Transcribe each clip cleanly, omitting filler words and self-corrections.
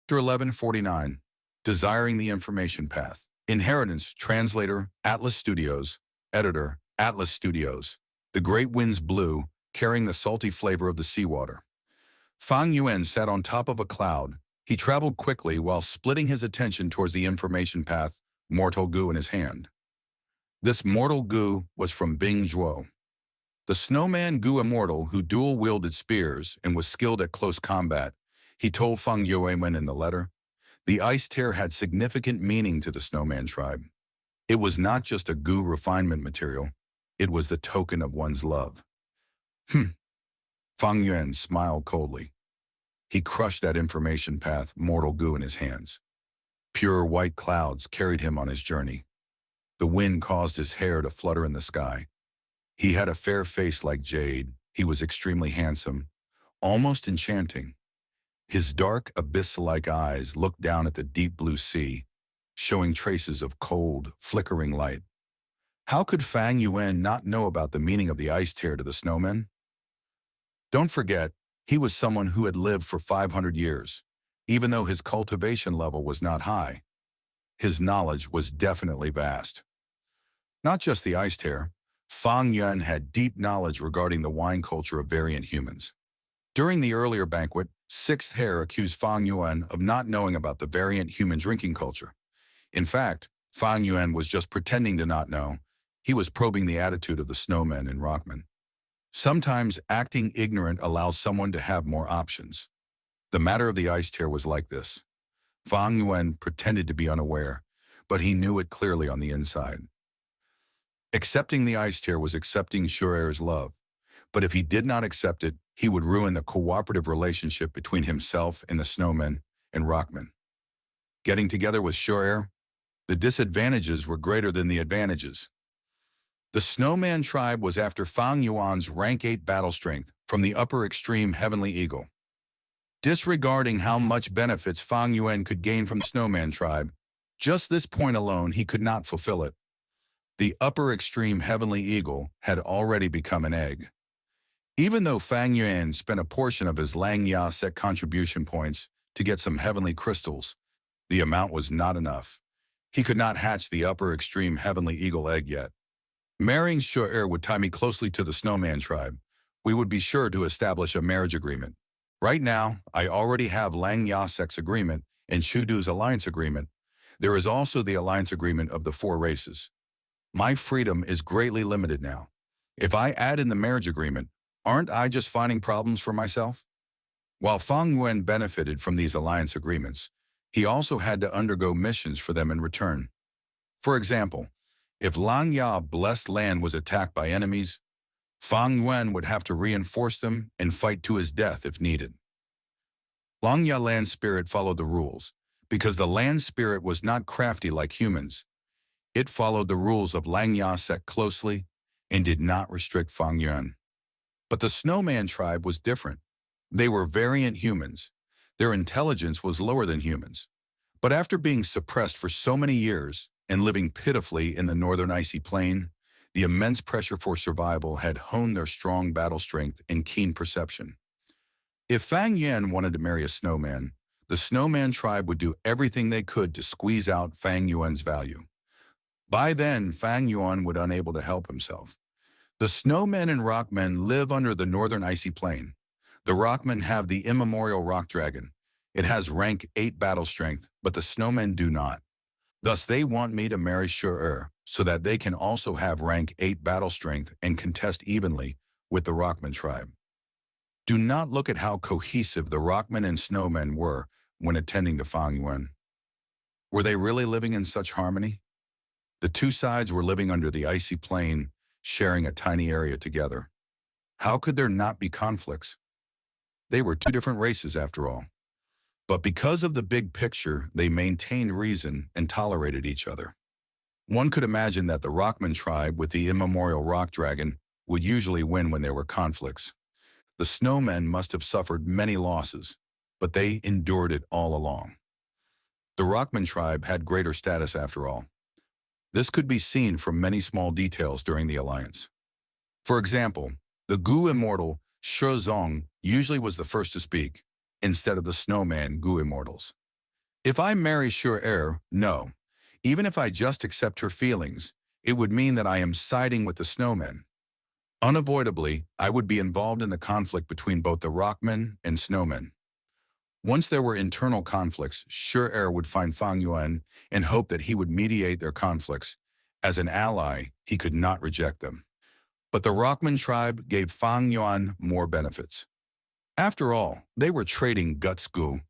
Chapter 1149, Desiring the Information Path. Inheritance, translator, Atlas Studios, editor, Atlas Studios. The great winds blew, carrying the salty flavor of the seawater. Fang Yuan sat on top of a cloud. He traveled quickly while splitting his attention towards the information path, mortal goo in his hand. This mortal goo was from Bing Zhuo, the snowman goo immortal who dual-wielded spears and was skilled at close combat. He told Fang Yuan in the letter. The ice tear had significant meaning to the snowman tribe. It was not just a goo refinement material. It was the token of one's love. Fang Yuan smiled coldly. He crushed that information path, mortal goo, in his hands. Pure white clouds carried him on his journey. The wind caused his hair to flutter in the sky. He had a fair face like jade. He was extremely handsome, almost enchanting. His dark, abyss-like eyes looked down at the deep blue sea, showing traces of cold, flickering light. How could Fang Yuan not know about the meaning of the ice tear to the snowmen? Don't forget, he was someone who had lived for 500 years. Even though his cultivation level was not high, his knowledge was definitely vast. Not just the ice tear, Fang Yuan had deep knowledge regarding the wine culture of variant humans. During the earlier banquet, Sixth Hair accused Fang Yuan of not knowing about the variant human drinking culture. In fact, Fang Yuan was just pretending to not know. He was probing the attitude of the snowmen and rockmen. Sometimes acting ignorant allows someone to have more options. The matter of the ice tear was like this. Fang Yuan pretended to be unaware, but he knew it clearly on the inside. Accepting the ice tear was accepting Shu'er's love, but if he did not accept it, he would ruin the cooperative relationship between himself and the snowmen and rockmen. Getting together with Shu'er, the disadvantages were greater than the advantages. The snowman tribe was after Fang Yuan's rank 8 battle strength from the upper extreme Heavenly Eagle. Disregarding how much benefits Fang Yuan could gain from snowman tribe, just this point alone he could not fulfill it. The upper extreme Heavenly Eagle had already become an egg. Even though Fang Yuan spent a portion of his Langya Sect contribution points to get some heavenly crystals, the amount was not enough. He could not hatch the upper extreme Heavenly Eagle egg yet. Marrying Shu'er would tie me closely to the snowman tribe. We would be sure to establish a marriage agreement. Right now, I already have Langya Sect's agreement and Shudu's alliance agreement. There is also the alliance agreement of the 4 races. My freedom is greatly limited now. If I add in the marriage agreement, aren't I just finding problems for myself? While Fang Yuan benefited from these alliance agreements, he also had to undergo missions for them in return. For example, if Langya blessed land was attacked by enemies, Fang Yuan would have to reinforce them and fight to his death if needed. Langya land spirit followed the rules, because the land spirit was not crafty like humans. It followed the rules of Langya Sect closely and did not restrict Fang Yuan. But the snowman tribe was different. They were variant humans. Their intelligence was lower than humans. But after being suppressed for so many years and living pitifully in the northern icy plain, the immense pressure for survival had honed their strong battle strength and keen perception. If Fang Yuan wanted to marry a snowman, the snowman tribe would do everything they could to squeeze out Fang Yuan's value. By then, Fang Yuan would unable to help himself. The snowmen and rockmen live under the northern icy plain. The rockmen have the immemorial rock dragon. It has rank 8 battle strength, but the snowmen do not. Thus, they want me to marry Shu'er so that they can also have rank 8 battle strength and contest evenly with the rockman tribe. Do not look at how cohesive the rockmen and snowmen were when attending to Fang Yuan. Were they really living in such harmony? The 2 sides were living under the icy plain, sharing a tiny area together. How could there not be conflicts? They were 2 different races after all. But because of the big picture, they maintained reason and tolerated each other. One could imagine that the rockman tribe with the immemorial rock dragon would usually win when there were conflicts. The snowmen must have suffered many losses, but they endured it all along. The rockman tribe had greater status after all. This could be seen from many small details during the alliance. For example, the Gu immortal Shi Zong usually was the first to speak, instead of the snowman Gu immortals. If I marry Sure Air, no. Even if I just accept her feelings, it would mean that I am siding with the snowmen. Unavoidably, I would be involved in the conflict between both the rockmen and snowmen. Once there were internal conflicts, Sure Air would find Fang Yuan and hope that he would mediate their conflicts. As an ally, he could not reject them. But the Rockman tribe gave Fang Yuan more benefits. After all, they were trading guts goo.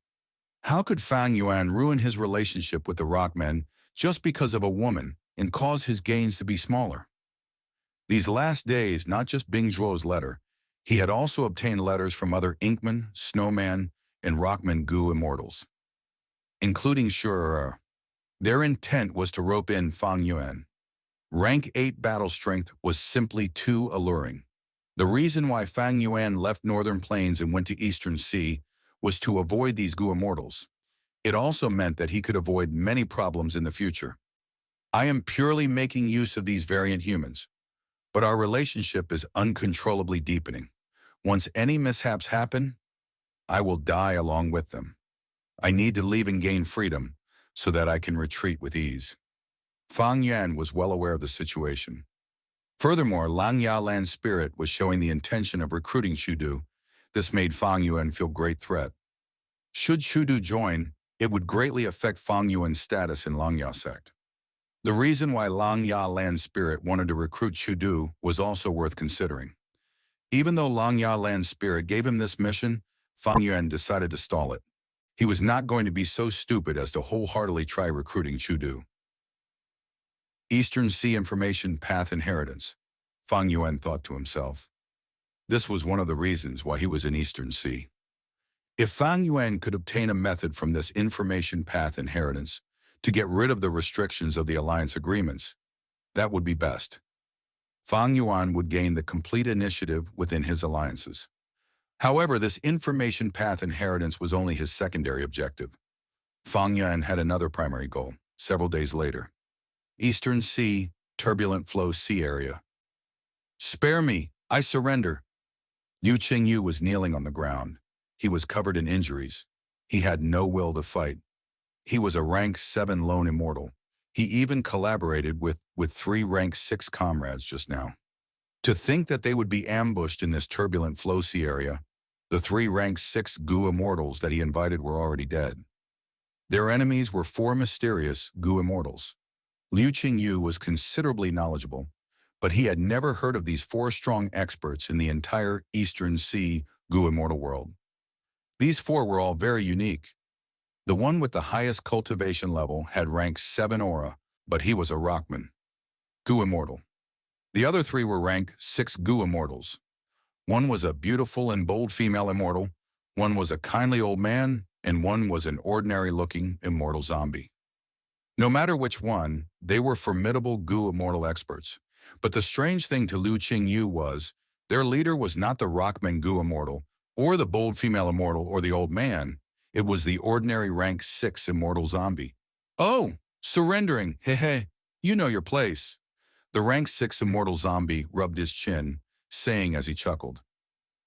How could Fang Yuan ruin his relationship with the Rockmen just because of a woman and cause his gains to be smaller? These last days, not just Bing Zhuo's letter, he had also obtained letters from other Inkman, Snowman, and Rockman Goo immortals, including Shurer. Their intent was to rope in Fang Yuan. Rank 8 battle strength was simply too alluring. The reason why Fang Yuan left Northern Plains and went to Eastern Sea was to avoid these Goo immortals. It also meant that he could avoid many problems in the future. I am purely making use of these variant humans, but our relationship is uncontrollably deepening. Once any mishaps happen, I will die along with them. I need to leave and gain freedom so that I can retreat with ease. Fang Yuan was well aware of the situation. Furthermore, Lang Yalan's spirit was showing the intention of recruiting Chudu. This made Fang Yuan feel great threat. Should Chudu join, it would greatly affect Fang Yuan's status in Langya Sect. The reason why Lang Yalan's spirit wanted to recruit Chudu was also worth considering. Even though Lang Yalan's spirit gave him this mission, Fang Yuan decided to stall it. He was not going to be so stupid as to wholeheartedly try recruiting Chudu. Eastern Sea Information Path Inheritance, Fang Yuan thought to himself. This was one of the reasons why he was in Eastern Sea. If Fang Yuan could obtain a method from this information path inheritance to get rid of the restrictions of the alliance agreements, that would be best. Fang Yuan would gain the complete initiative within his alliances. However, this information path inheritance was only his secondary objective. Fang Yuan had another primary goal, several days later. Eastern Sea, Turbulent Flow Sea Area. Spare me, I surrender. Liu Qingyu was kneeling on the ground. He was covered in injuries. He had no will to fight. He was a rank 7 lone immortal. He even collaborated with 3 rank 6 comrades just now. To think that they would be ambushed in this turbulent flow sea area, the 3 rank 6 Goo immortals that he invited were already dead. Their enemies were 4 mysterious Goo immortals. Liu Qingyu was considerably knowledgeable, but he had never heard of these 4 strong experts in the entire Eastern Sea Goo immortal world. These 4 were all very unique. The one with the highest cultivation level had rank 7 aura, but he was a Rockman. Goo immortal. The other 3 were rank 6 Goo immortals. One was a beautiful and bold female immortal, one was a kindly old man, and one was an ordinary-looking immortal zombie. No matter which one, they were formidable Goo immortal experts. But the strange thing to Liu Qingyu was, their leader was not the Rockman Goo immortal, or the bold female immortal, or the old man. It was the ordinary rank 6 immortal zombie. Oh, surrendering, hehe, you know your place. The rank 6 immortal zombie rubbed his chin, saying as he chuckled.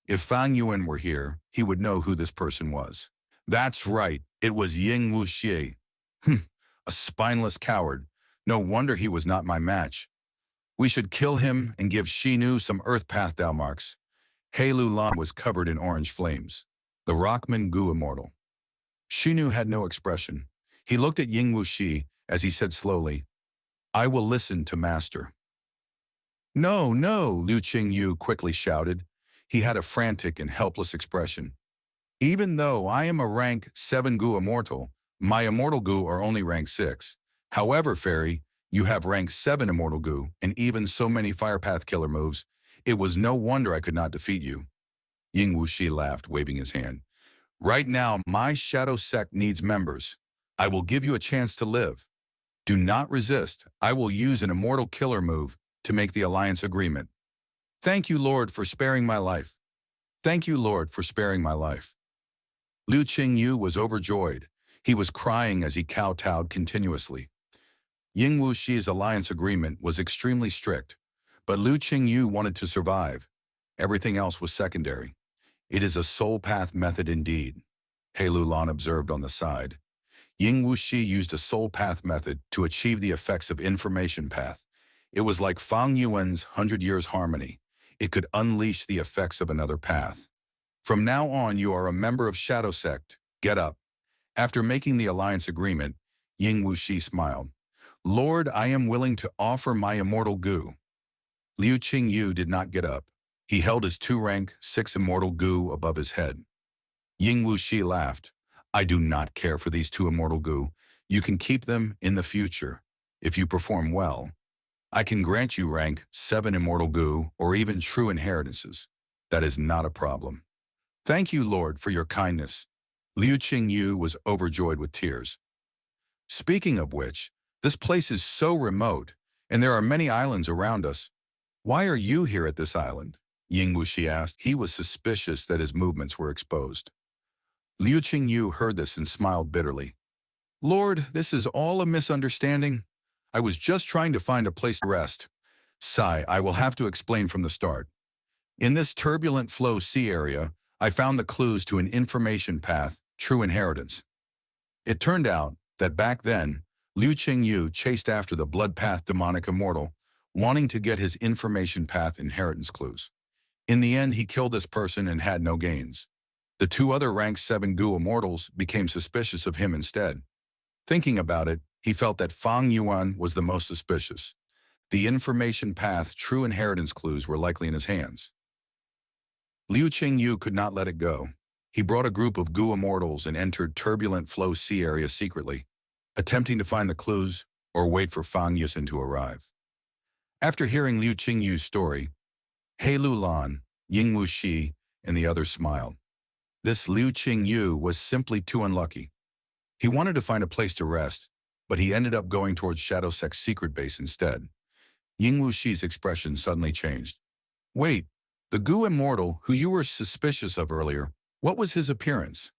If Fang Yuan were here, he would know who this person was. That's right, it was Ying Wuxie. A spineless coward. No wonder he was not my match. We should kill him and give Shinu some earth path Dao marks. Heilu Lan was covered in orange flames. The Rockman Goo immortal. Shinu had no expression. He looked at Ying Wuxi as he said slowly, I will listen to master. No, no, Liu Qingyu quickly shouted. He had a frantic and helpless expression. Even though I am a rank 7 Goo immortal, my immortal Goo are only rank 6. However, Fairy, you have rank 7 immortal Goo and even so many fire path killer moves. It was no wonder I could not defeat you. Ying Wuxi laughed, waving his hand. Right now, my shadow sect needs members. I will give you a chance to live. Do not resist. I will use an immortal killer move to make the alliance agreement. Thank you, Lord, for sparing my life. Thank you, Lord, for sparing my life. Liu Qingyu was overjoyed. He was crying as he kowtowed continuously. Ying Wuxi's alliance agreement was extremely strict, but Liu Qingyu wanted to survive. Everything else was secondary. It is a soul path method indeed, Heilu Lan observed on the side. Ying Wuxi used a soul path method to achieve the effects of information path. It was like Fang Yuan's 100 Years Harmony. It could unleash the effects of another path. From now on, you are a member of Shadow Sect. Get up. After making the alliance agreement, Ying Wuxi smiled. Lord, I am willing to offer my immortal goo. Liu Qingyu did not get up. He held his 2-rank, 6 immortal goo above his head. Ying Wuxi laughed. I do not care for these 2 immortal goo. You can keep them in the future. If you perform well, I can grant you rank 7 immortal goo or even true inheritances. That is not a problem. Thank you, Lord, for your kindness. Liu Qingyu was overjoyed with tears. Speaking of which, this place is so remote, and there are many islands around us. Why are you here at this island? Ying Wuxi asked. He was suspicious that his movements were exposed. Liu Qingyu heard this and smiled bitterly. Lord, this is all a misunderstanding. I was just trying to find a place to rest. Sigh, I will have to explain from the start. In this turbulent flow sea area, I found the clues to an information path, true inheritance. It turned out that back then, Liu Qingyu chased after the blood path demonic immortal, wanting to get his information path inheritance clues. In the end, he killed this person and had no gains. The 2 other rank 7 Gu immortals became suspicious of him instead. Thinking about it, he felt that Fang Yuan was the most suspicious. The information path true inheritance clues were likely in his hands. Liu Qingyu could not let it go. He brought a group of Gu immortals and entered turbulent flow sea area secretly, attempting to find the clues or wait for Fang Yuan to arrive. After hearing Liu Qingyu's story, He Lulan, Ying Wuxi, and the others smiled. This Liu Qingyu was simply too unlucky. He wanted to find a place to rest, but he ended up going towards Shadow Sect's secret base instead. Ying Wuxi's expression suddenly changed. Wait, the Gu Immortal who you were suspicious of earlier, what was his appearance?